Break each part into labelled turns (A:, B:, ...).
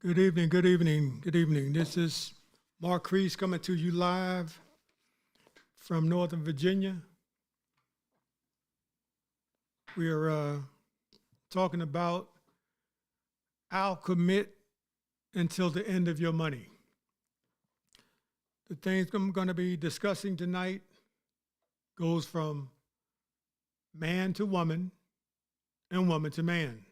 A: Good evening, good evening, good evening. This is Mark Reese coming to you live from Northern Virginia. We are talking about I'll commit until the end of your money. The things I'm going to be discussing tonight goes from man to woman and woman to man.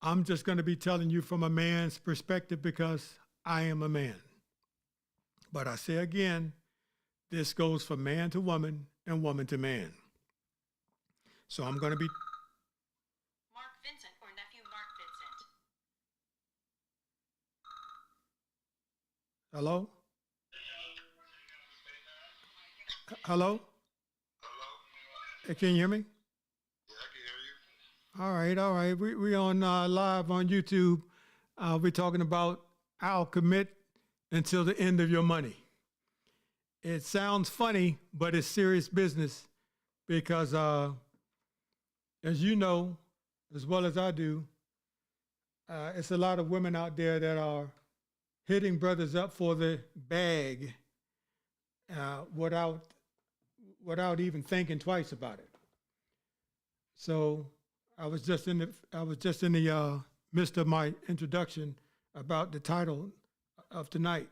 A: I'm just going to be telling you from a man's perspective because I am a man. But I say again, this goes from man to woman and woman to man. So I'm going to be...
B: Mark Vincent or nephew Mark Vincent.
A: Hello? Hello? Hey, can you hear me?
C: Yeah, I can hear you.
A: All right. We on live on YouTube. We're talking about I'll commit until the end of your money. It sounds funny, but it's serious business because, as you know, as well as I do, it's a lot of women out there that are hitting brothers up for the bag without even thinking twice about it. So I was just in the midst of my introduction about the title of tonight,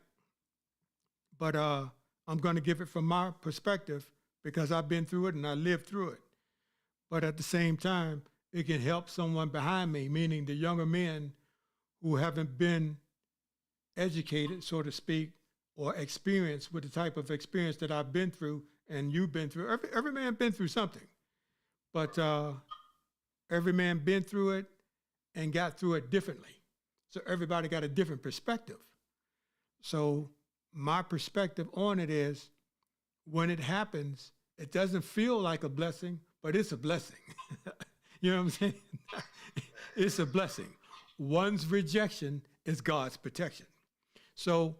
A: but I'm going to give it from my perspective because I've been through it and I lived through it. But at the same time, it can help someone behind me, meaning the younger men who haven't been educated, so to speak, or experienced with the type of experience that I've been through and you've been through. Every man been through something, but every man been through it and got through it differently. So everybody got a different perspective. So my perspective on it is when it happens, it doesn't feel like a blessing, but it's a blessing. You know what I'm saying? It's a blessing. One's rejection is God's protection. So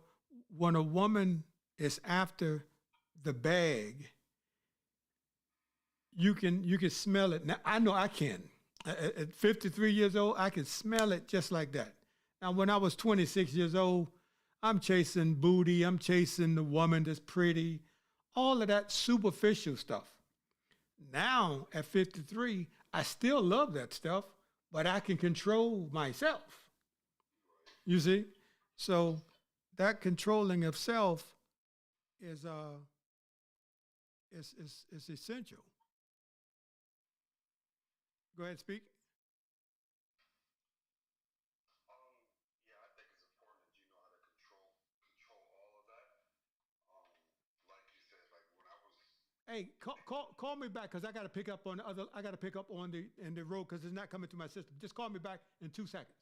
A: when a woman is after the bag, you can smell it. Now I know I can. At 53 years old, I can smell it just like that. Now when I was 26 years old, I'm chasing booty, I'm chasing the woman that's pretty, all of that superficial stuff. Now at 53, I still love that stuff, but I can control myself. You see? So that controlling of self is essential. Go ahead, speak.
C: Yeah, I think it's important that you know how to control all of that. Like you said, like when I was.
A: Hey, call me back because I got to pick up on the other. I got to pick up on the road because it's not coming to my system. Just call me back in 2 seconds.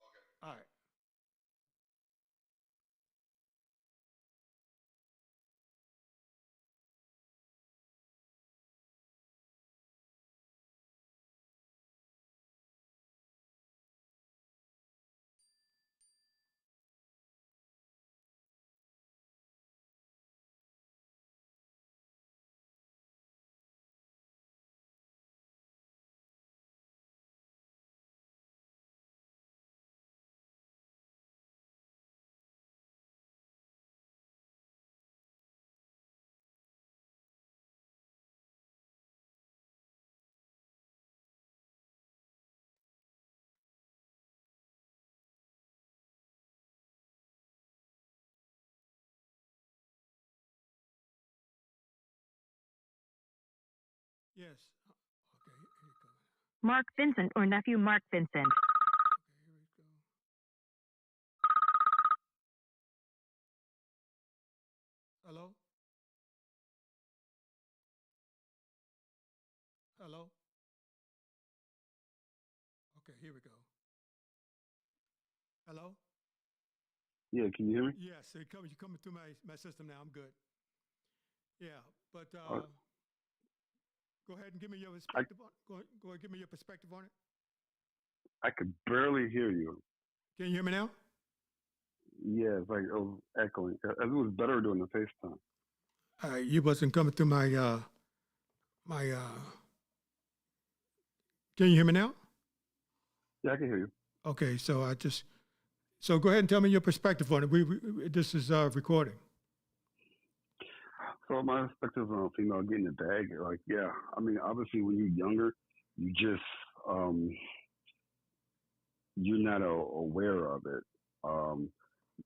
C: Okay.
A: All right. Yes. Okay. Here it comes.
B: Mark Vincent or nephew Mark Vincent.
A: Okay. Here we go. Hello. Hello. Okay. Here we go. Hello.
D: Yeah, can you hear me?
A: Yes. You're coming through my system now. I'm good. Yeah. But
D: Uh,
A: go ahead and give me your
D: I
A: perspective on. Go ahead. Give me your perspective on it.
D: I could barely hear you.
A: Can you hear me now?
D: Yeah, it's like it was echoing. It was better doing the FaceTime.
A: You wasn't coming through my. Can you hear me now?
D: Yeah, I can hear you.
A: Okay, so go ahead and tell me your perspective on it. This is recording.
D: So my perspective on female getting the bag, like, yeah, I mean, obviously when you're younger, you just you're not aware of it. Um,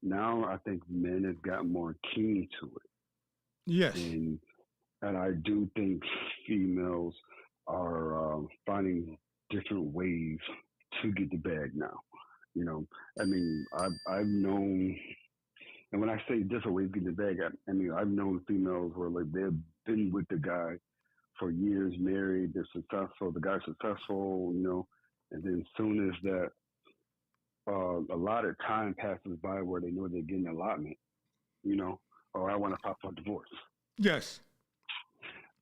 D: Now I think men have gotten more keen to it,
A: Yes,
D: and I do think females are finding different ways to get the bag now. You know, I mean, I've known, and when I say different ways to get the bag, I mean I've known females where like they've been with the guy for years, married, they're successful, the guy's successful, and then soon as that a lot of time passes by where they know they're getting allotment, or I want to file for divorce.
A: yes,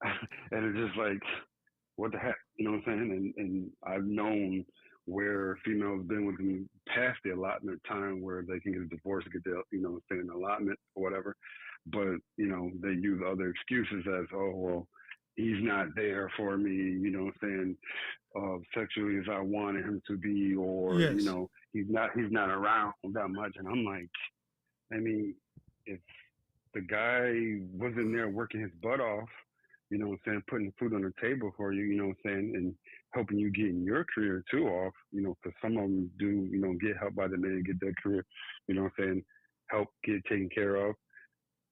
D: And it's just like, what the heck? You know what I'm saying? And I've known where females been with them past the allotment time where they can get a divorce, get their, allotment or whatever. But, they use other excuses as, oh, well, he's not there for me, sexually as I wanted him to be, or,
A: yes,
D: he's not around that much. And I'm like, I mean, if the guy wasn't there working his butt off, putting food on the table for you, and helping you get in your career too off, because some of them do, get help by the man, get their career, help get taken care of.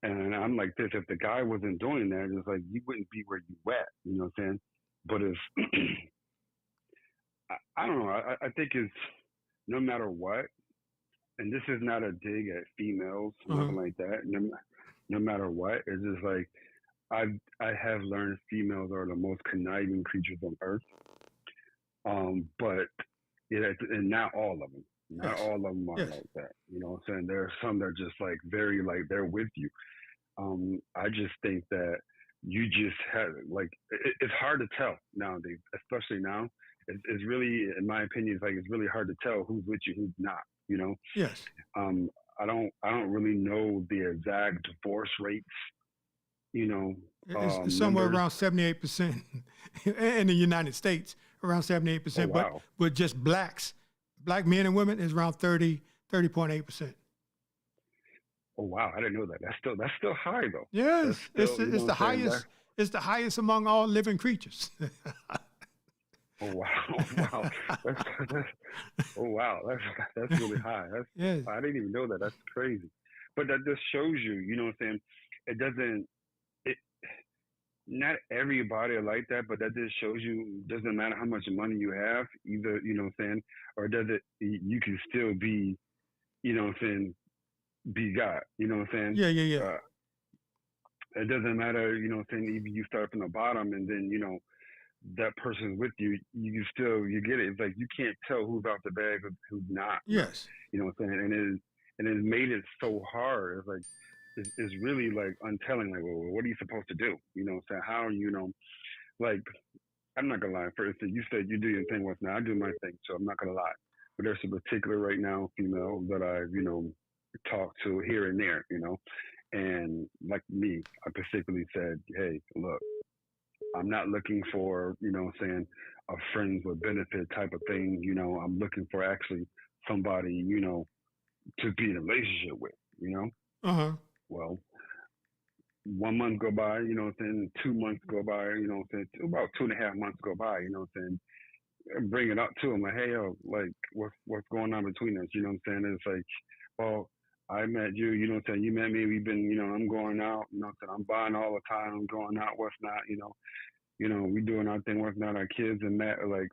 D: And I'm like this, if the guy wasn't doing that, it's like you wouldn't be where you at, But if, I don't know, I think it's no matter what, and this is not a dig at females, nothing like that. No matter what, it's just like I have learned females are the most conniving creatures on earth. But and not all of them. Not
A: yes,
D: all of them are
A: yes,
D: like that. You know what I'm saying? There are some that are just like very like they're with you. I just think that you just have like it's hard to tell nowadays, especially now. It's really, in my opinion, it's really hard to tell who's with you, who's not.
A: yes.
D: Um, I don't really know the exact divorce rates.
A: It's somewhere
D: Numbers.
A: around 78% in the United States, around
D: Oh
A: 78%. But
D: wow.
A: with just black men and women is around 30.8%.
D: Oh wow. I didn't know that. That's still high though. That's
A: Yes,
D: still,
A: it's the
D: what I'm saying?
A: highest. It's the highest among all living creatures.
D: Oh wow. Wow. That's oh wow. That's really high.
A: Yes,
D: I didn't even know that. That's crazy. But that just shows you, what I'm saying? It doesn't it not everybody are like that, but that just shows you it doesn't matter how much money you have, either, what I'm saying, or does it you can still be, what I'm saying, be God. You know what I'm saying?
A: yeah, yeah, yeah,
D: Uh, it doesn't matter, what I'm saying, even you start from the bottom and then, that person's with you, you get it. It's like you can't tell who's out the bag or who's not.
A: yes,
D: You know what I'm saying? And it's made it so hard. It's like it's really like untelling. Like, well, what are you supposed to do? You know what I'm saying? How like I'm not gonna lie. For instance, you said you do your thing once. Now I do my thing, so I'm not gonna lie. But there's a particular right now female that I talk to here and there, and like me, I particularly said, hey, look, I'm not looking for, what I'm saying, a friends with benefit type of thing. I'm looking for actually somebody, to be in a relationship with,
A: uh-huh,
D: Well, 1 month go by, then 2 months go by, about 2.5 months go by, bring it up to him like, hey, yo, like, what's going on between us? You know what I'm saying? And it's like, well, I met you, you met me, we've been, I'm going out, I'm buying all the time, I'm going out, what's not, we doing our thing, working out our kids and that, like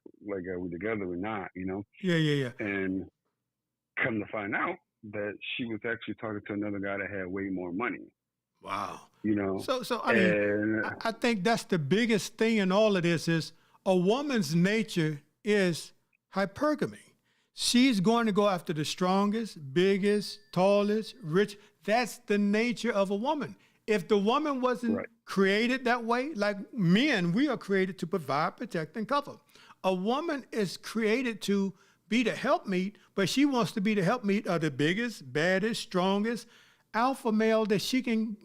D: are we together or not,
A: yeah, yeah, yeah.
D: And come to find out that she was actually talking to another guy that had way more money,
A: Wow.
D: you know,
A: So I mean,
D: and
A: I think that's the biggest thing in all of this is a woman's nature is hypergamy. She's going to go after the strongest, biggest, tallest, rich. That's the nature of a woman. If the woman wasn't
D: right,
A: created that way, like men, we are created to provide, protect, and cover. A woman is created to be the helpmeet, but she wants to be the helpmeet of the biggest, baddest, strongest alpha male that she can,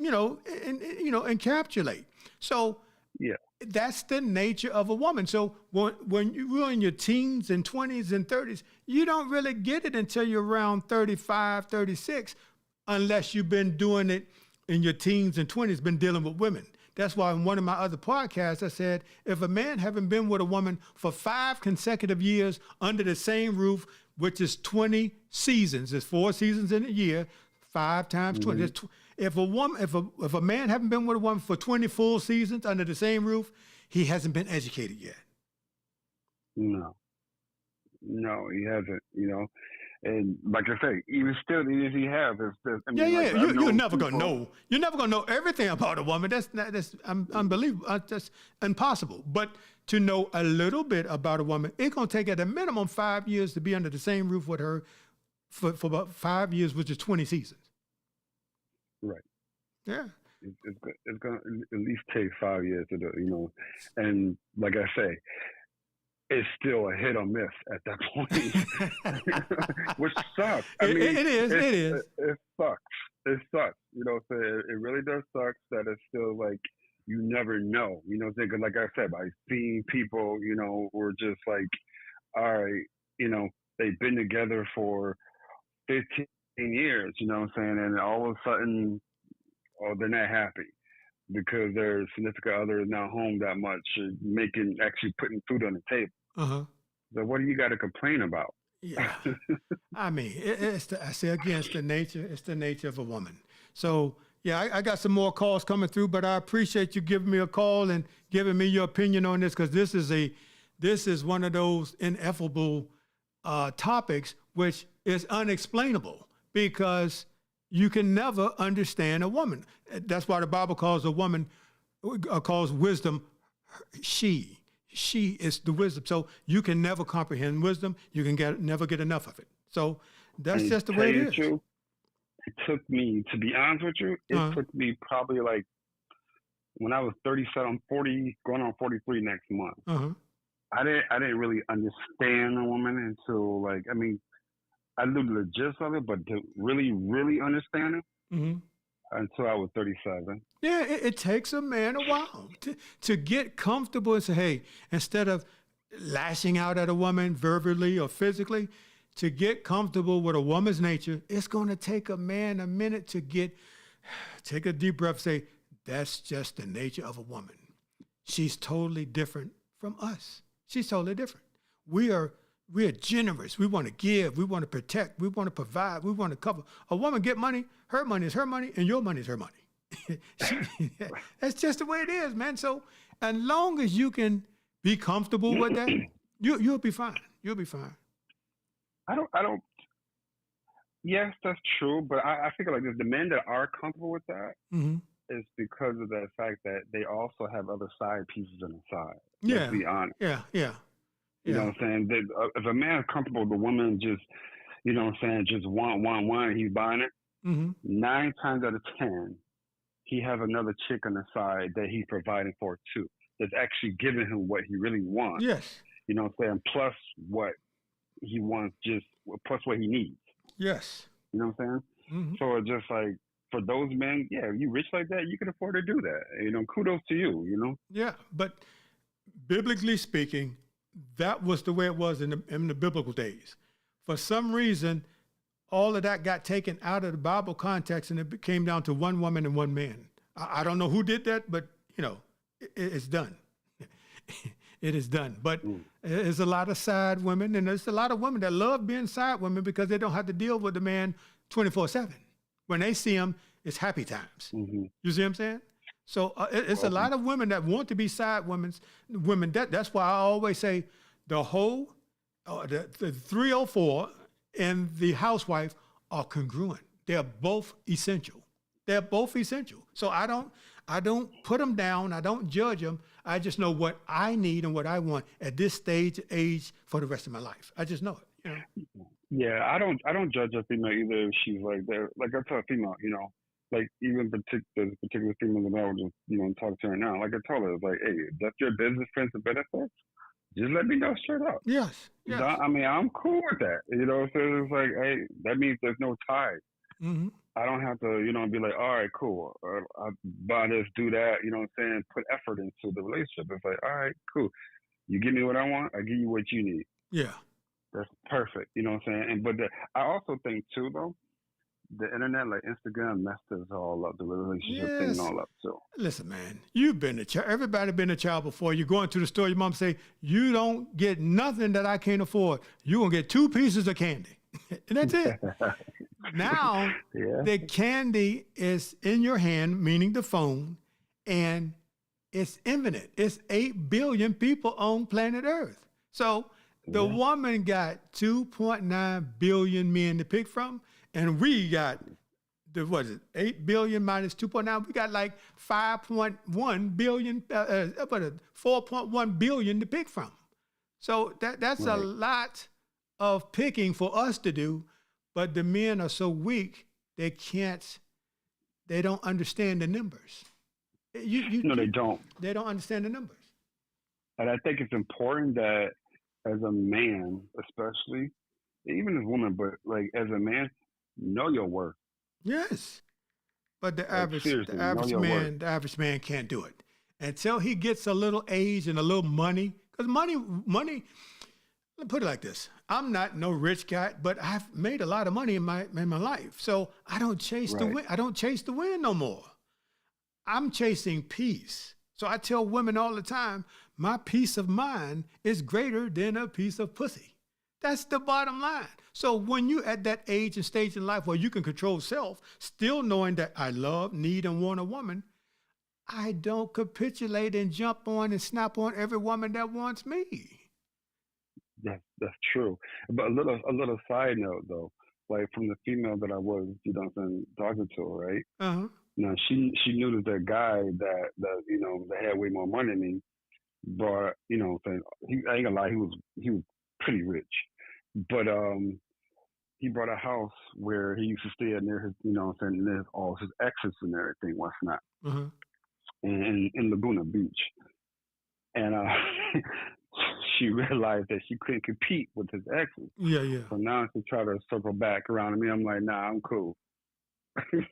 A: encapsulate. So
D: yeah,
A: That's the nature of a woman. So when you're in your teens and 20s and 30s, you don't really get it until you're around 35, 36, unless you've been doing it in your teens and 20s, been dealing with women. That's why in one of my other podcasts, I said, if a man haven't been with a woman for 5 consecutive years under the same roof, which is 20 seasons, there's 4 seasons in a year, 5 times 20. If a man haven't been with a woman for 20 full seasons under the same roof, he hasn't been educated yet.
D: No, he hasn't. And like I say, even if he has,
A: You're never gonna know. You're never gonna know everything about a woman. That's unbelievable. That's impossible. But to know a little bit about a woman, it's gonna take at a minimum 5 years to be under the same roof with her for about 5 years, which is 20 seasons.
D: Right.
A: Yeah.
D: It's gonna at least take 5 years to do. And like I say, it's still a hit or miss at that point, which sucks.
A: It is.
D: It sucks. It sucks. So it really does suck that it's still like you never know. Thinking like I said, I've seen people, who are just like, all right, they've been together for 15 years, and all of a sudden, they're not happy because their significant other is not home that much, actually putting food on the table.
A: Uh-huh.
D: So what do you got to complain about?
A: Yeah. I mean, it's the nature of a woman. So yeah, I got some more calls coming through, but I appreciate you giving me a call and giving me your opinion on this, because this is one of those ineffable topics which is unexplainable, because you can never understand a woman. That's why the Bible calls a woman, calls wisdom, she. She is the wisdom. So you can never comprehend wisdom. You can never get enough of it. So that's just the way it is.
D: It took me, to be honest with you, took me probably like when I was 37, 40, going on 43 next month.
A: Uh-huh.
D: I didn't really understand a woman until I knew the gist of it, but to really, really understand it, until I was 37.
A: Yeah, it takes a man a while to get comfortable and say, hey, instead of lashing out at a woman verbally or physically, to get comfortable with a woman's nature, it's going to take a man a minute to take a deep breath, say, that's just the nature of a woman. She's totally different from us. She's totally different. We are generous. We want to give. We want to protect. We want to provide. We want to cover. A woman get money. Her money is her money, and your money is her money. That's just the way it is, man. So as long as you can be comfortable with that, you'll be fine. You'll be fine.
D: I don't. Yes, that's true, but I figure like this: the men that are comfortable with that is because of the fact that they also have other side pieces on the side. Let's be honest.
A: Yeah.
D: You know what I'm saying? If a man is comfortable with the woman just, just want, he's buying it, 9 times out of 10, he has another chick on the side that he's providing for too. That's actually giving him what he really wants.
A: Yes.
D: You know what I'm saying? Plus what he wants, plus what he needs.
A: Yes.
D: You know what I'm saying? So it's just like, for those men, if you rich like that, you can afford to do that. Kudos to you,
A: Yeah, but biblically speaking, that was the way it was in the biblical days. For some reason, all of that got taken out of the Bible context, and it came down to one woman and one man. I don't know who did that, but it's done. It is done. But there's a lot of side women, and there's a lot of women that love being side women because they don't have to deal with the man 24/7. When they see him, it's happy times. You see what I'm saying? So it's a lot of women that want to be side women. That's why I always say the 304 and the housewife are congruent. They're both essential. So I don't put them down. I don't judge them. I just know what I need and what I want at this age for the rest of my life. I just know it.
D: Yeah, I don't judge a female either if she's like there. Like I tell a female, like even the particular female that I was just, talking to her now. Like I told her, it's like, hey, if that's your business friends and benefits, just let me know straight up.
A: Yes.
D: I'm cool with that. So it's like, hey, that means there's no ties.
A: Mm-hmm.
D: I don't have to, be like, all right, cool. I buy this, do that. You know what I'm saying? Put effort into the relationship. It's like, all right, cool. You give me what I want. I give you what you need.
A: Yeah.
D: That's perfect. You know what I'm saying? I also think too, though, the internet, like Instagram, messed us all up. The relationship thing
A: Yes.
D: all up too.
A: Listen, man, you've been a child. Everybody been a child before. You go into the store, your mom say, you don't get nothing that I can't afford. You're going to get 2 pieces of candy. And that's it. Now,
D: Yeah.
A: the candy is in your hand, meaning the phone, and it's infinite. It's 8 billion people on planet Earth. So the
D: Yeah.
A: woman got 2.9 billion men to pick from, and we got what is it, 8 billion minus 2.9? We got like 5.1 billion, 4.1 billion to pick from. So that's a
D: Right.
A: lot of picking for us to do, but the men are so weak they don't understand the numbers.
D: No, they don't.
A: They don't understand the numbers.
D: And I think it's important that as a man, especially, even as a woman, but like as a man, know your worth.
A: Yes, but
D: Like seriously, know your worth.
A: the average man can't do it until he gets a little age and a little money. Because money. Let me put it like this: I'm not no rich guy, but I've made a lot of money in my life, so I don't chase the
D: Right.
A: win. I don't chase the win no more. I'm chasing peace. So I tell women all the time, my peace of mind is greater than a piece of pussy. That's the bottom line. So when you at that age and stage in life where you can control self, still knowing that I love, need, and want a woman, I don't capitulate and jump on and snap on every woman that wants me.
D: That's true. But a little side note though, like from the female that I was, talking to, right?
A: Uh-huh.
D: She knew that the guy that had way more money than me brought, I ain't gonna lie, he was pretty rich, but he brought a house where he used to stay at near his, near all his exes and everything, what's not,
A: Uh-huh.
D: in Laguna Beach, and she realized that she couldn't compete with his exes,
A: Yeah, yeah.
D: so now she try to circle back around to me. I'm like, nah, I'm cool.
A: Yeah,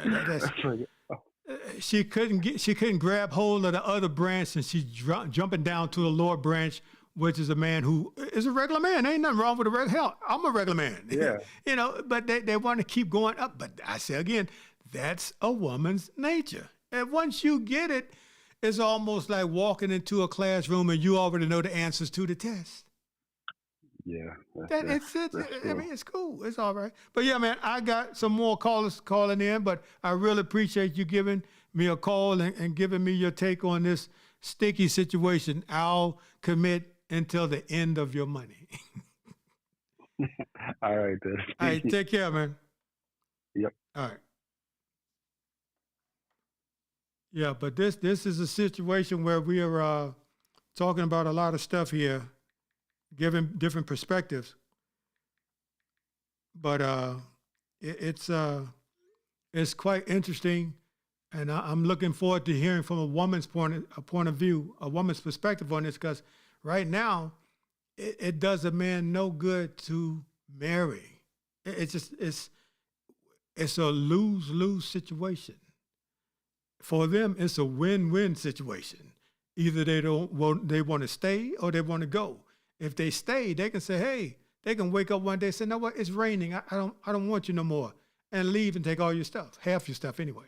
A: that's
D: That's like, oh,
A: she couldn't grab hold of the other branch, and she's jumping down to the lower branch, which is a man who is a regular man. Ain't nothing wrong with a regular. Hell, I'm a regular man.
D: Yeah.
A: But they want to keep going up. But I say again, that's a woman's nature. And once you get it, it's almost like walking into a classroom and you already know the answers to the test.
D: yeah,
A: It's
D: that's
A: I
D: true.
A: mean, it's cool. It's all right. But yeah, man, I got some more callers calling in, but I really appreciate you giving me a call and giving me your take on this sticky situation. I'll commit until the end of your money.
D: All right, then.
A: All right, take care, man.
D: Yep.
A: All right. Yeah, but this is a situation where we are talking about a lot of stuff here, giving different perspectives. But it's quite interesting, and I'm looking forward to hearing from a woman's point of view, a woman's perspective on this, because right now it does a man no good to marry. It's a lose-lose situation. For them, it's a win-win situation. Either they want to stay or they want to go. If they stay, they can say, hey, they can wake up one day and say, no, what? It's raining. I don't want you no more, and leave and take all your stuff, half your stuff anyway.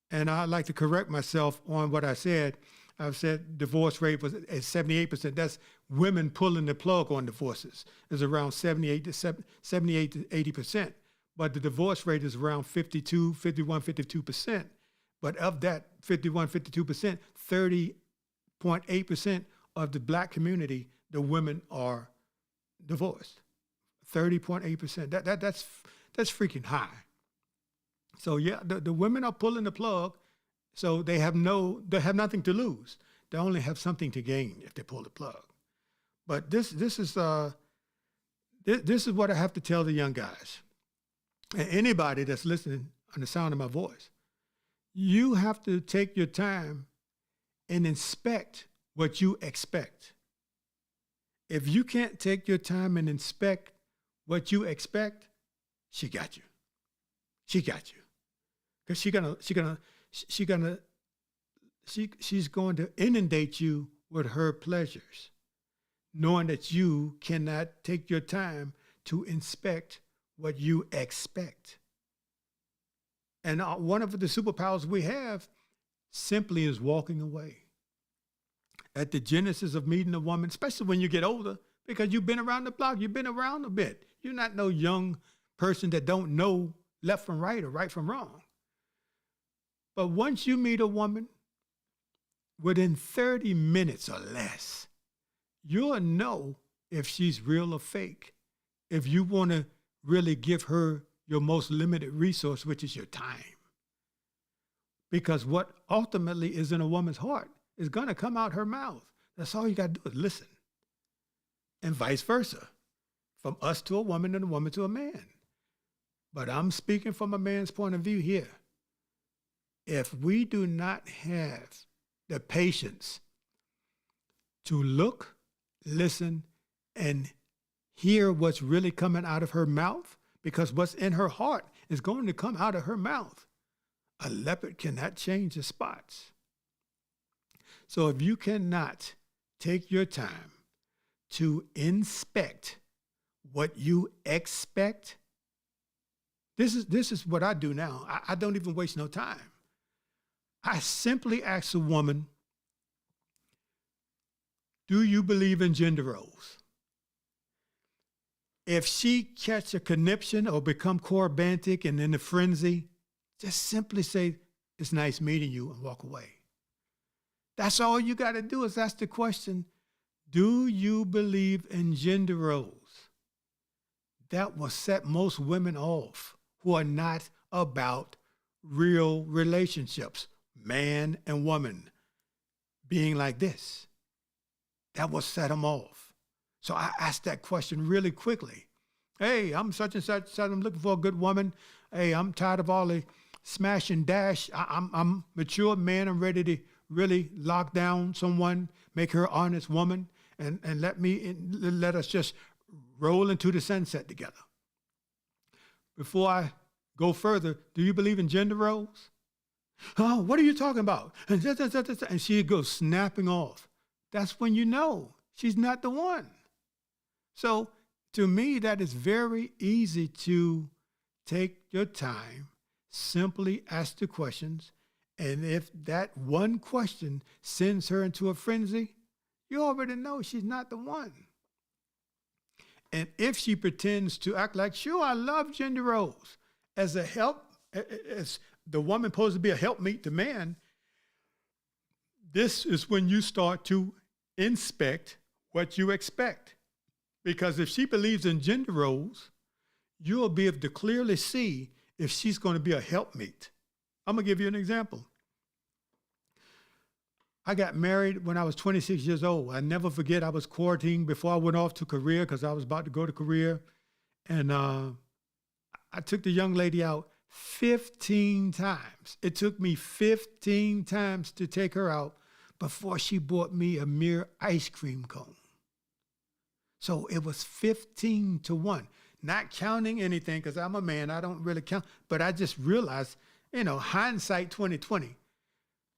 A: And I like to correct myself on what I said. I've said divorce rate was at 78%. That's women pulling the plug on divorces. It's around 78 to 80%. But the divorce rate is around 52%. But of that 52%, 30.8% of the black community, the women are divorced. 30.8%. That's freaking high. So yeah, the women are pulling the plug, so they have nothing to lose. They only have something to gain if they pull the plug. But this is what I have to tell the young guys. And anybody that's listening on the sound of my voice, you have to take your time and inspect what you expect. If you can't take your time and inspect what you expect, she got you. she got you. Because she's going to inundate you with her pleasures, knowing that you cannot take your time to inspect what you expect. And one of the superpowers we have simply is walking away. At the genesis of meeting a woman, especially when you get older, because you've been around the block, you've been around a bit. You're not no young person that don't know left from right or right from wrong. But once you meet a woman, within 30 minutes or less, you'll know if she's real or fake. If you want to really give her your most limited resource, which is your time. Because what ultimately is in a woman's heart is going to come out her mouth. That's all you got to do is listen. And vice versa, from us to a woman and a woman to a man. But I'm speaking from a man's point of view here. If we do not have the patience to look, listen, and hear what's really coming out of her mouth, because what's in her heart is going to come out of her mouth. A leopard cannot change the spots. So if you cannot take your time to inspect what you expect, this is what I do now. I don't even waste no time. I simply ask a woman, do you believe in gender roles? If she catch a conniption or become corbanic and in a frenzy, just simply say, it's nice meeting you, and walk away. That's all you got to do is ask the question, do you believe in gender roles? That will set most women off who are not about real relationships, man and woman, being like this. That will set them off. So I asked that question really quickly. Hey, I'm such and such, I'm looking for a good woman. Hey, I'm tired of all the smash and dash. I'm mature man. I'm ready to really lock down someone, make her an honest woman, and let us just roll into the sunset together. Before I go further, do you believe in gender roles? Oh, what are you talking about? And she goes snapping off. That's when you know she's not the one. So to me, that is very easy to take your time, simply ask the questions, and if that one question sends her into a frenzy, you already know she's not the one. And if she pretends to act like, sure, I love gender roles, as the woman supposed to be a helpmeet to man, this is when you start to inspect what you expect. Because if she believes in gender roles, you'll be able to clearly see if she's going to be a helpmeet. I'm going to give you an example. I got married when I was 26 years old. I never forget, I was quarantined before I went off to Korea because I was about to go to Korea. And I took the young lady out 15 times. It took me 15 times to take her out before she bought me a mere ice cream cone. So it was 15-1, not counting anything because I'm a man, I don't really count, but I just realized, hindsight 2020,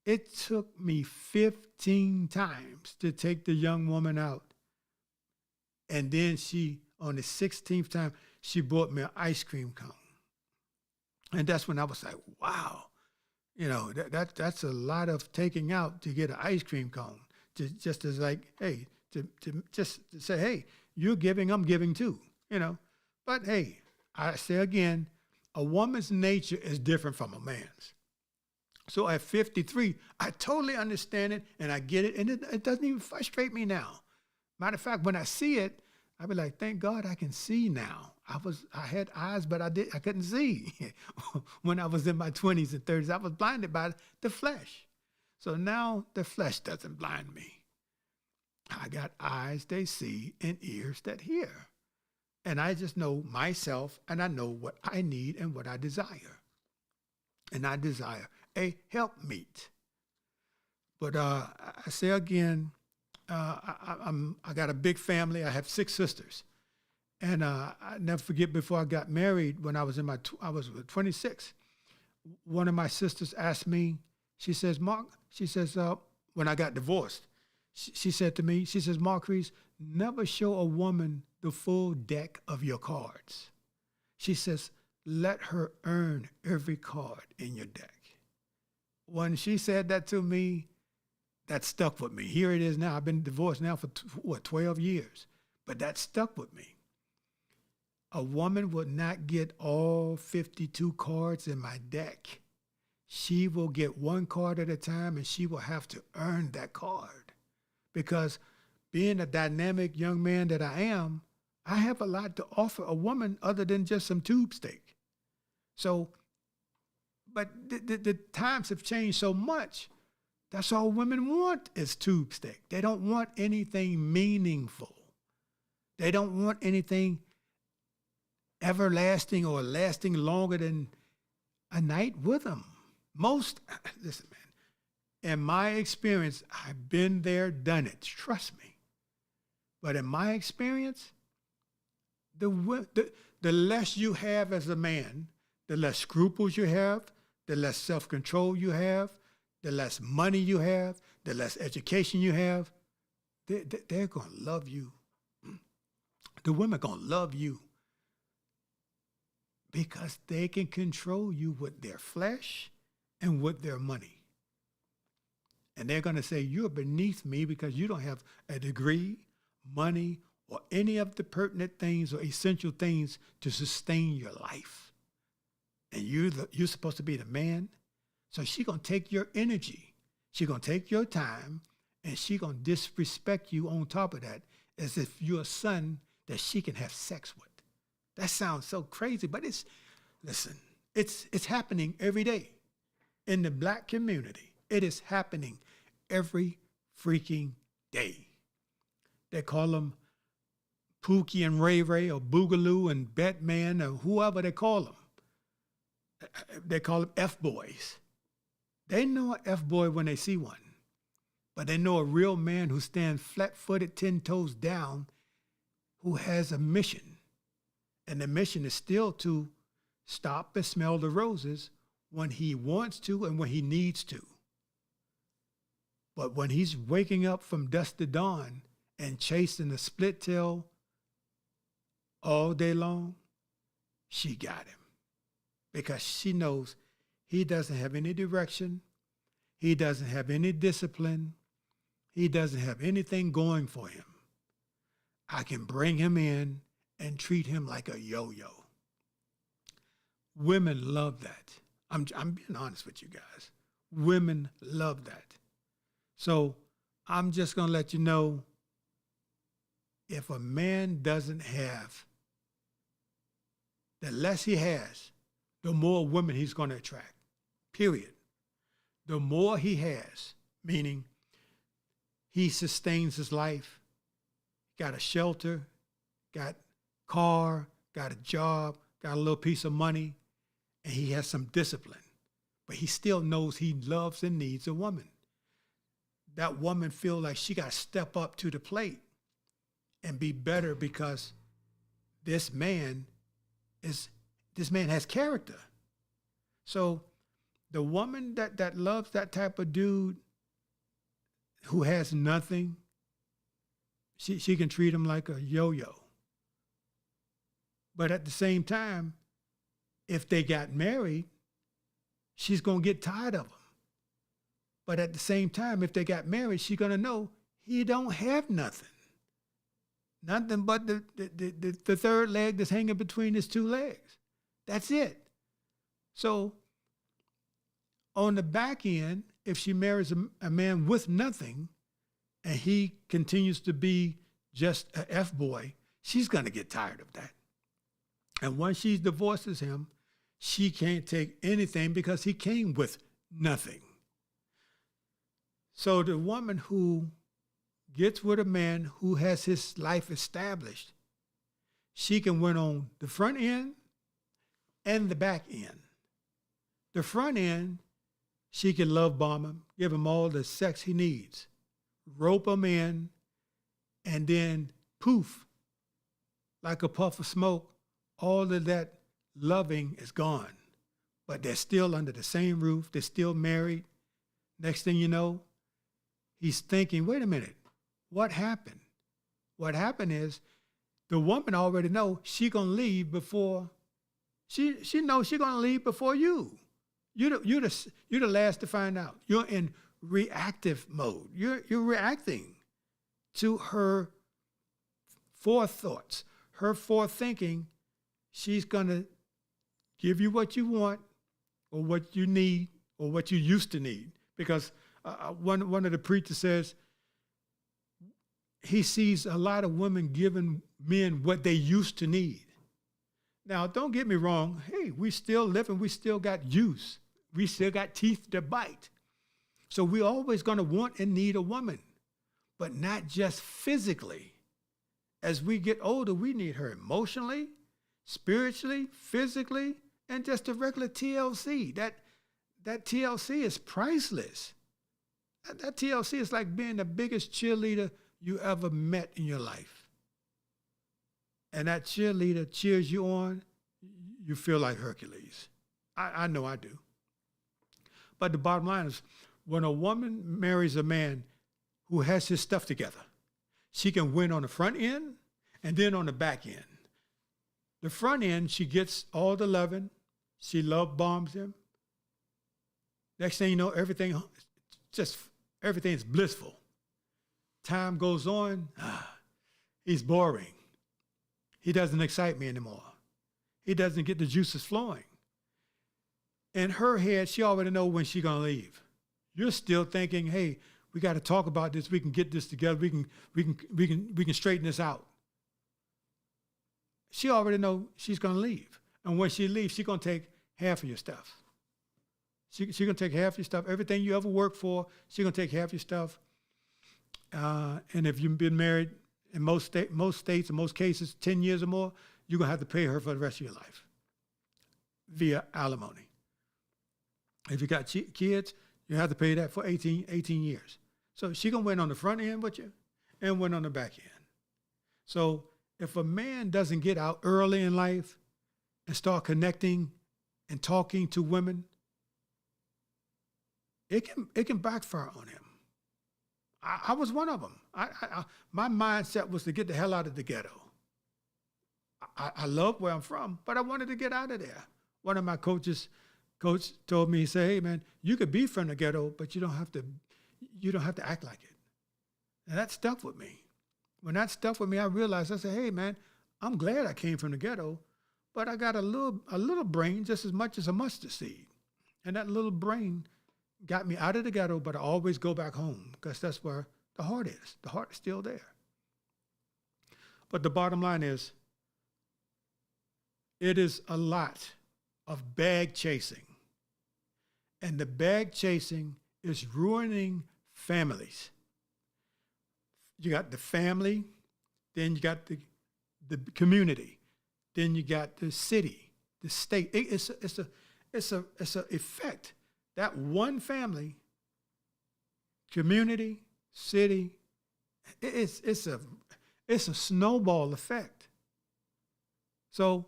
A: it took me 15 times to take the young woman out. And then on the 16th time, she bought me an ice cream cone. And that's when I was like, wow, that's a lot of taking out to get an ice cream cone. Just as like, hey, to say, hey, you're giving, I'm giving too, But hey, I say again, a woman's nature is different from a man's. So at 53, I totally understand it and I get it, and it doesn't even frustrate me now. Matter of fact, when I see it, I be like, thank God I can see now. I had eyes, but I couldn't see when I was in my 20s and 30s. I was blinded by the flesh. So now the flesh doesn't blind me. I got eyes they see and ears that hear. And I just know myself and I know what I need and what I desire. And I desire a helpmeet. But I say again, I got a big family. I have 6 sisters. And I never forget, before I got married, when I was I was 26, one of my sisters asked me, she says, Mark, she says, when I got divorced, she said to me, she says, Marquise, never show a woman the full deck of your cards. She says, let her earn every card in your deck. When she said that to me, that stuck with me. Here it is now. I've been divorced now for 12 years, but that stuck with me. A woman would not get all 52 cards in my deck. She will get one card at a time, and she will have to earn that card. Because being a dynamic young man that I am, I have a lot to offer a woman other than just some tube steak. So, but the times have changed so much. That's all women want is tube steak. They don't want anything meaningful. They don't want anything everlasting or lasting longer than a night with them. Listen, man, in my experience, I've been there, done it. Trust me. But in my experience, the less you have as a man, the less scruples you have, the less self-control you have, the less money you have, the less education you have, they're going to love you. The women are going to love you because they can control you with their flesh and with their money. And they're going to say, you're beneath me because you don't have a degree, money, or any of the pertinent things or essential things to sustain your life. And you're supposed to be the man. So she's going to take your energy. She's going to take your time, and she's going to disrespect you on top of that as if you're a son that she can have sex with. That sounds so crazy, but it's happening every day in the black community. It is happening every freaking day. They call them Pookie and Ray Ray or Boogaloo and Batman or whoever they call them. They call them F-boys. They know an F-boy when they see one, but they know a real man who stands flat-footed, 10 toes down, who has a mission. And the mission is still to stop and smell the roses when he wants to and when he needs to. But when he's waking up from dusk to dawn and chasing a split tail all day long, she got him. Because she knows he doesn't have any direction. He doesn't have any discipline. He doesn't have anything going for him. I can bring him in and treat him like a yo-yo. Women love that. I'm being honest with you guys. Women love that. So I'm just going to let you know, if a man doesn't have, the less he has, the more women he's going to attract, period. The more he has, meaning he sustains his life, got a shelter, got car, got a job, got a little piece of money, and he has some discipline. But he still knows he loves and needs a woman. That woman feels like she got to step up to the plate and be better because this man has character. So the woman that loves that type of dude who has nothing, she can treat him like a yo-yo. But at the same time, if they got married, she's going to get tired of him. But at the same time, if they got married, she's going to know he don't have nothing. Nothing but the third leg that's hanging between his two legs. That's it. So on the back end, if she marries a man with nothing and he continues to be just an F-boy, she's going to get tired of that. And once she divorces him, she can't take anything because he came with nothing. So the woman who gets with a man who has his life established, she can win on the front end and the back end. The front end, she can love bomb him, give him all the sex he needs, rope him in, and then poof, like a puff of smoke, all of that loving is gone. But they're still under the same roof. They're still married. Next thing you know, he's thinking, wait a minute, what happened? What happened is the woman already know she gonna leave before, she knows she gonna leave before you. You're the last to find out. You're in reactive mode. You're reacting to her forethoughts, her forethinking. She's gonna give you what you want, or what you need, or what you used to need. Because one of the preachers says he sees a lot of women giving men what they used to need. Now, don't get me wrong. Hey, we still living. We still got juice. We still got teeth to bite. So we're always going to want and need a woman, but not just physically. As we get older, we need her emotionally, spiritually, physically, and just a regular TLC. That TLC is priceless. That TLC is like being the biggest cheerleader you ever met in your life. And that cheerleader cheers you on, you feel like Hercules. I know I do. But the bottom line is, when a woman marries a man who has his stuff together, she can win on the front end and then on the back end. The front end, she gets all the loving. She love bombs him. Next thing you know, everything's blissful. Time goes on, he's boring. He doesn't excite me anymore. He doesn't get the juices flowing. In her head, she already knows when she's gonna leave. You're still thinking, hey, we got to talk about this. We can get this together. We can straighten this out. She already knows she's gonna leave, and when she leaves, she's gonna take half of your stuff. She's gonna take half your stuff. Everything you ever worked for, she's gonna take half your stuff. And if you've been married in most states, in most cases, 10 years or more, you're gonna have to pay her for the rest of your life via alimony. If you got kids, you have to pay that for 18 years. So she's gonna win on the front end with you and win on the back end. So if a man doesn't get out early in life and start connecting and talking to women, it can backfire on him. I was one of them. My mindset was to get the hell out of the ghetto. I love where I'm from, but I wanted to get out of there. One of my coach told me, he said, hey man, you could be from the ghetto, but you don't have to act like it. And that stuck with me. When that stuck with me, I realized, I said, hey man, I'm glad I came from the ghetto, but I got a little brain just as much as a mustard seed. And that little brain got me out of the ghetto, but I always go back home because that's where the heart is. The heart is still there. But the bottom line is, it is a lot of bag chasing. And the bag chasing is ruining families. You got the family, then you got the community, then you got the city, the state. It's a effect. That one family, community, city, it's a snowball effect. So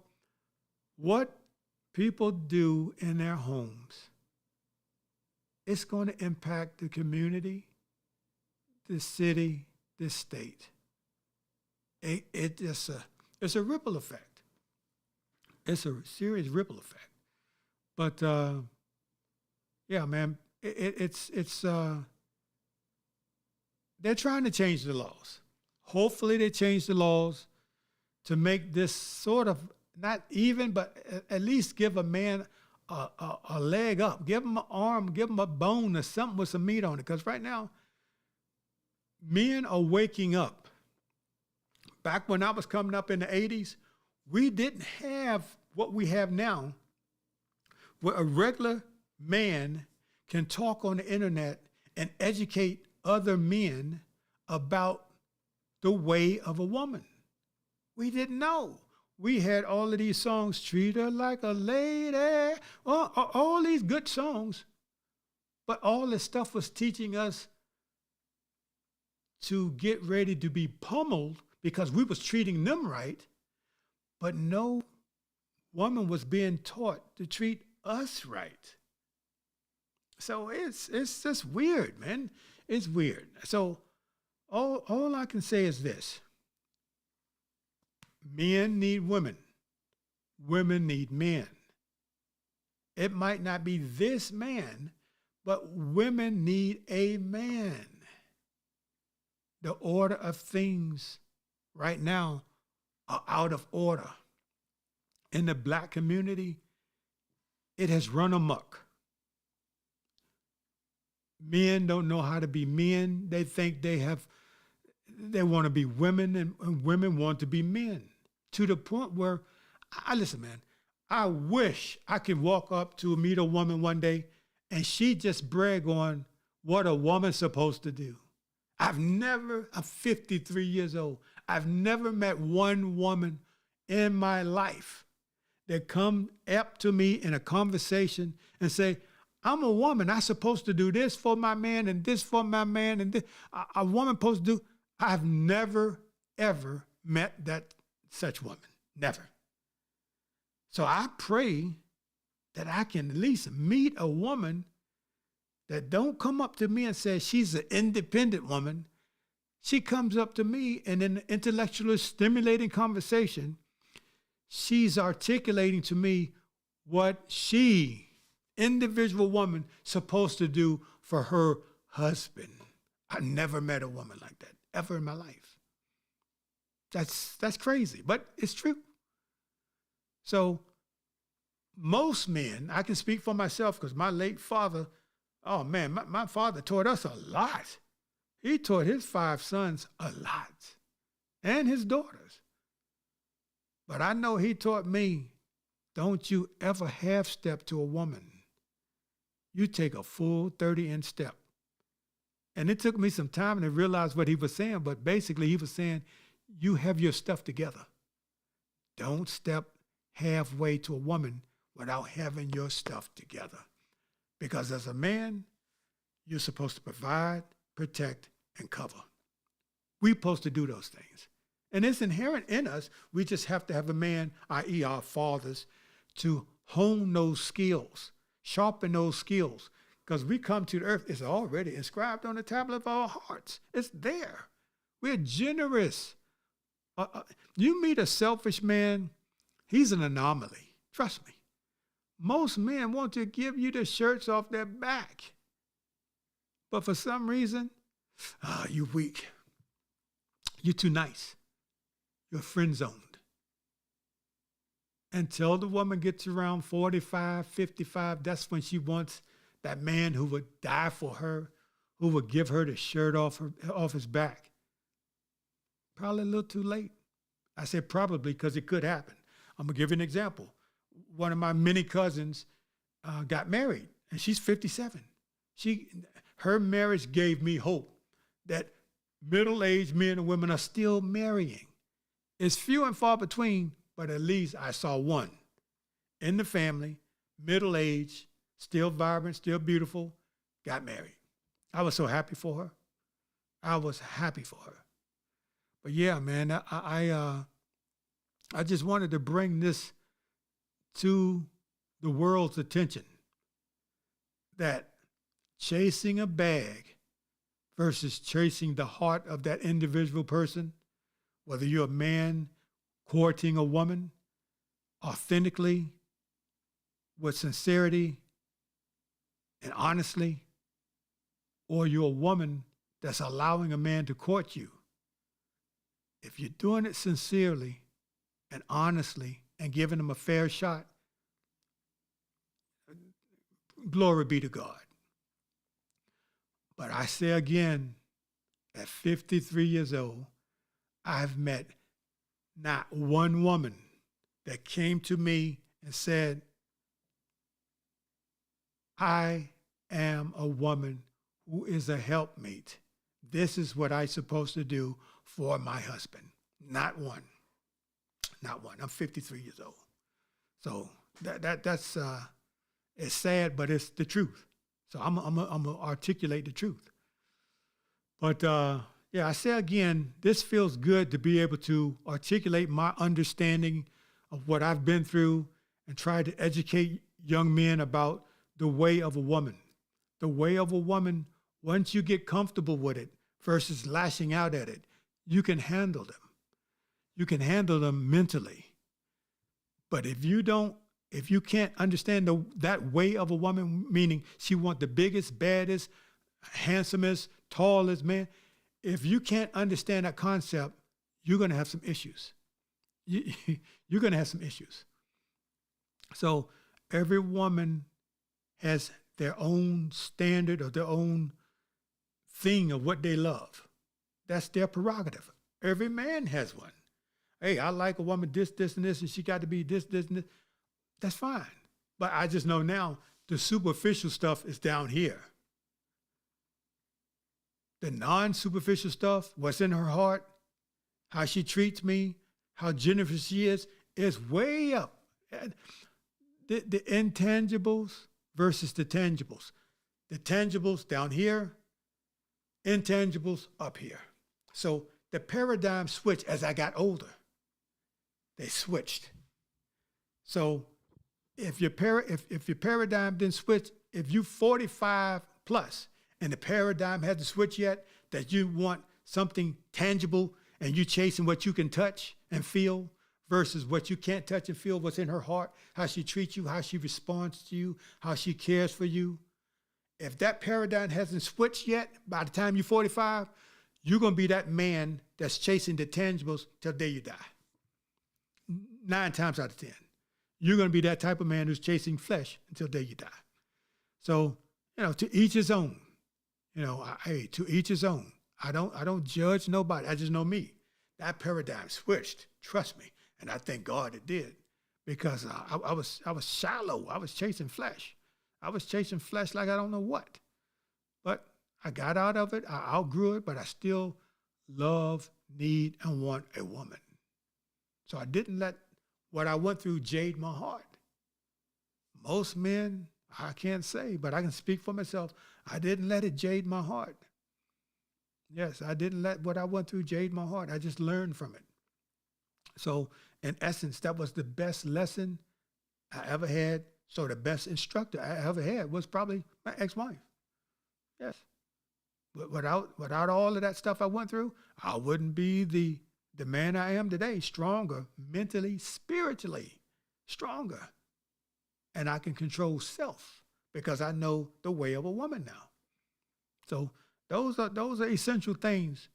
A: what people do in their homes, it's going to impact the community, the city, the state. It's a ripple effect. It's a serious ripple effect. But yeah, man, it's they're trying to change the laws. Hopefully they change the laws to make this sort of not even, but at least give a man a leg up, give him an arm, give him a bone or something with some meat on it. Because right now, men are waking up. Back when I was coming up in the 80s, we didn't have what we have now, where a regular man can talk on the internet and educate other men about the way of a woman. We didn't know. We had all of these songs, treat her like a lady, all these good songs, but all this stuff was teaching us to get ready to be pummeled because we was treating them right. but no woman was being taught to treat us right. So it's just weird, man. It's weird. So all I can say is this: men need women, women need men. It might not be this man, but women need a man. The order of things right now are out of order. In the black community, it has run amok. Men don't know how to be men. They think they want to be women, and women want to be men. To the point where, listen, man, I wish I could walk up to meet a woman one day and she just brag on what a woman's supposed to do. I'm 53 years old. I've never met one woman in my life that come up to me in a conversation and say, I'm a woman. I'm supposed to do this for my man and this for my man and this. A woman supposed to do. I've never, ever met such woman. Never. So I pray that I can at least meet a woman that don't come up to me and say she's an independent woman. She comes up to me and in an intellectually stimulating conversation, she's articulating to me what she, individual woman, supposed to do for her husband. I never met a woman like that ever in my life. That's crazy, but it's true. So most men, I can speak for myself because my late father, oh man, my father taught us a lot. He taught his 5 sons a lot and his daughters. But I know he taught me, don't you ever half step to a woman. You take a full 30-inch step. And it took me some time to realize what he was saying, but basically he was saying, you have your stuff together. Don't step halfway to a woman without having your stuff together. Because as a man, you're supposed to provide, protect, and cover. We're supposed to do those things. And it's inherent in us. We just have to have a man, i.e. our fathers, to hone those skills, sharpen those skills. Because we come to the earth, it's already inscribed on the tablet of our hearts. It's there. We're generous. You meet a selfish man, he's an anomaly. Trust me. Most men want to give you the shirts off their back. But for some reason, you're weak. You're too nice. You're friend zoned. Until the woman gets around 45, 55, that's when she wants that man who would die for her, who would give her the shirt off his back. Probably a little too late. I say probably because it could happen. I'm going to give you an example. One of my many cousins got married, and she's 57. Her marriage gave me hope that middle-aged men and women are still marrying. It's few and far between, but at least I saw one in the family, middle-aged, still vibrant, still beautiful, got married. I was so happy for her. I was happy for her. But yeah, man, I just wanted to bring this to the world's attention, that chasing a bag versus chasing the heart of that individual person, whether you're a man courting a woman authentically, with sincerity and honestly, or you're a woman that's allowing a man to court you. If you're doing it sincerely and honestly and giving him a fair shot, glory be to God. But I say again, at 53 years old, I've met not one woman that came to me and said, I am a woman who is a helpmate. This is what I'm supposed to do for my husband. Not one. Not one. I'm 53 years old. So that's it's sad, but it's the truth. So I'm gonna articulate the truth. But yeah, I say again, this feels good to be able to articulate my understanding of what I've been through and tried to educate young men about the way of a woman. The way of a woman, once you get comfortable with it versus lashing out at it, you can handle them. You can handle them mentally. But if you can't understand that way of a woman, meaning she wants the biggest, baddest, handsomest, tallest man, if you can't understand that concept, you're going to have some issues. You're going to have some issues. So every woman has their own standard or their own thing of what they love. That's their prerogative. Every man has one. Hey, I like a woman this, and this, and she got to be this, and this. That's fine. But I just know now the superficial stuff is down here. The non-superficial stuff, what's in her heart, how she treats me, how generous she is way up. The intangibles versus the tangibles. The tangibles down here, intangibles up here. So the paradigm switched as I got older. They switched. So if your paradigm didn't switch, if you 45 plus and the paradigm hasn't switched yet, that you want something tangible and you chasing what you can touch and feel versus what you can't touch and feel, what's in her heart, how she treats you, how she responds to you, how she cares for you. If that paradigm hasn't switched yet, by the time you're 45, you're going to be that man that's chasing the tangibles till the day you die. 9 times out of 10. You're going to be that type of man who's chasing flesh until the day you die. So, to each his own. Hey, to each his own. I don't judge nobody. I just know me. That paradigm switched. Trust me. And I thank God it did, because I was shallow. I was chasing flesh. I was chasing flesh like I don't know what. But I got out of it. I outgrew it, but I still love, need, and want a woman. So I didn't let what I went through jade my heart. Most men, I can't say, but I can speak for myself. I didn't let it jade my heart. Yes, I didn't let what I went through jade my heart. I just learned from it. So in essence, that was the best lesson I ever had. So the best instructor I ever had was probably my ex-wife. Yes. But without all of that stuff I went through, I wouldn't be the man I am today, stronger, mentally, spiritually, stronger. And I can control self because I know the way of a woman now. So those are essential things.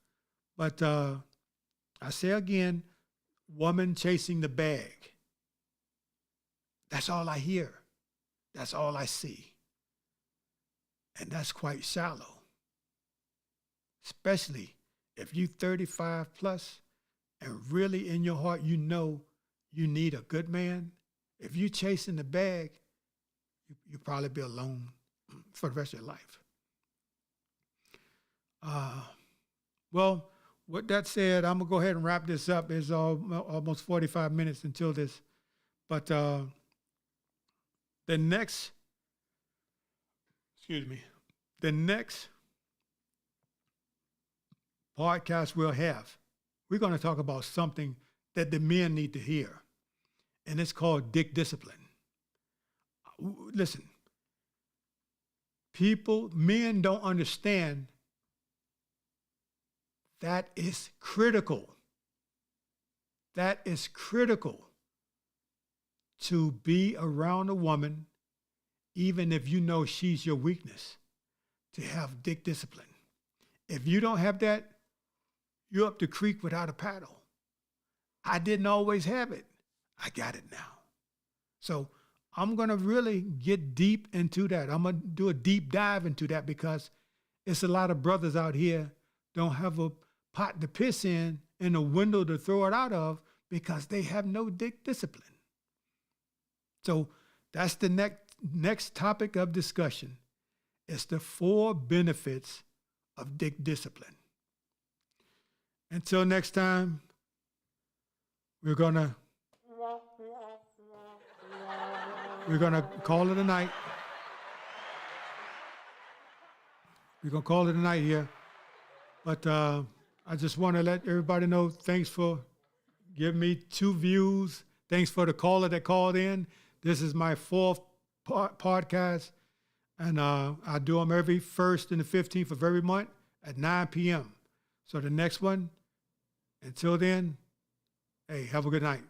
A: But I say again, woman chasing the bag. That's all I hear. That's all I see. And that's quite shallow. Especially if you're 35 plus and really in your heart you know you need a good man. If you're chasing the bag, you'll probably be alone for the rest of your life. Well, with that said, I'm going to go ahead and wrap this up. It's almost 45 minutes until this. But the next podcast we'll have, we're going to talk about something that the men need to hear. And it's called dick discipline. Listen, men don't understand that is critical. That is critical to be around a woman, even if you know she's your weakness, to have dick discipline. If you don't have that, you're up the creek without a paddle. I didn't always have it. I got it now. So I'm going to really get deep into that. I'm going to do a deep dive into that because it's a lot of brothers out here don't have a pot to piss in and a window to throw it out of because they have no dick discipline. So that's the next topic of discussion. It's the 4 benefits of dick discipline. Until next time, we're gonna call it a night. We're gonna call it a night here. But I just want to let everybody know, thanks for giving me 2 views. Thanks for the caller that called in. This is my fourth podcast, and I do them every 1st and the 15th of every month at 9 p.m. So the next one, until then, hey, have a good night.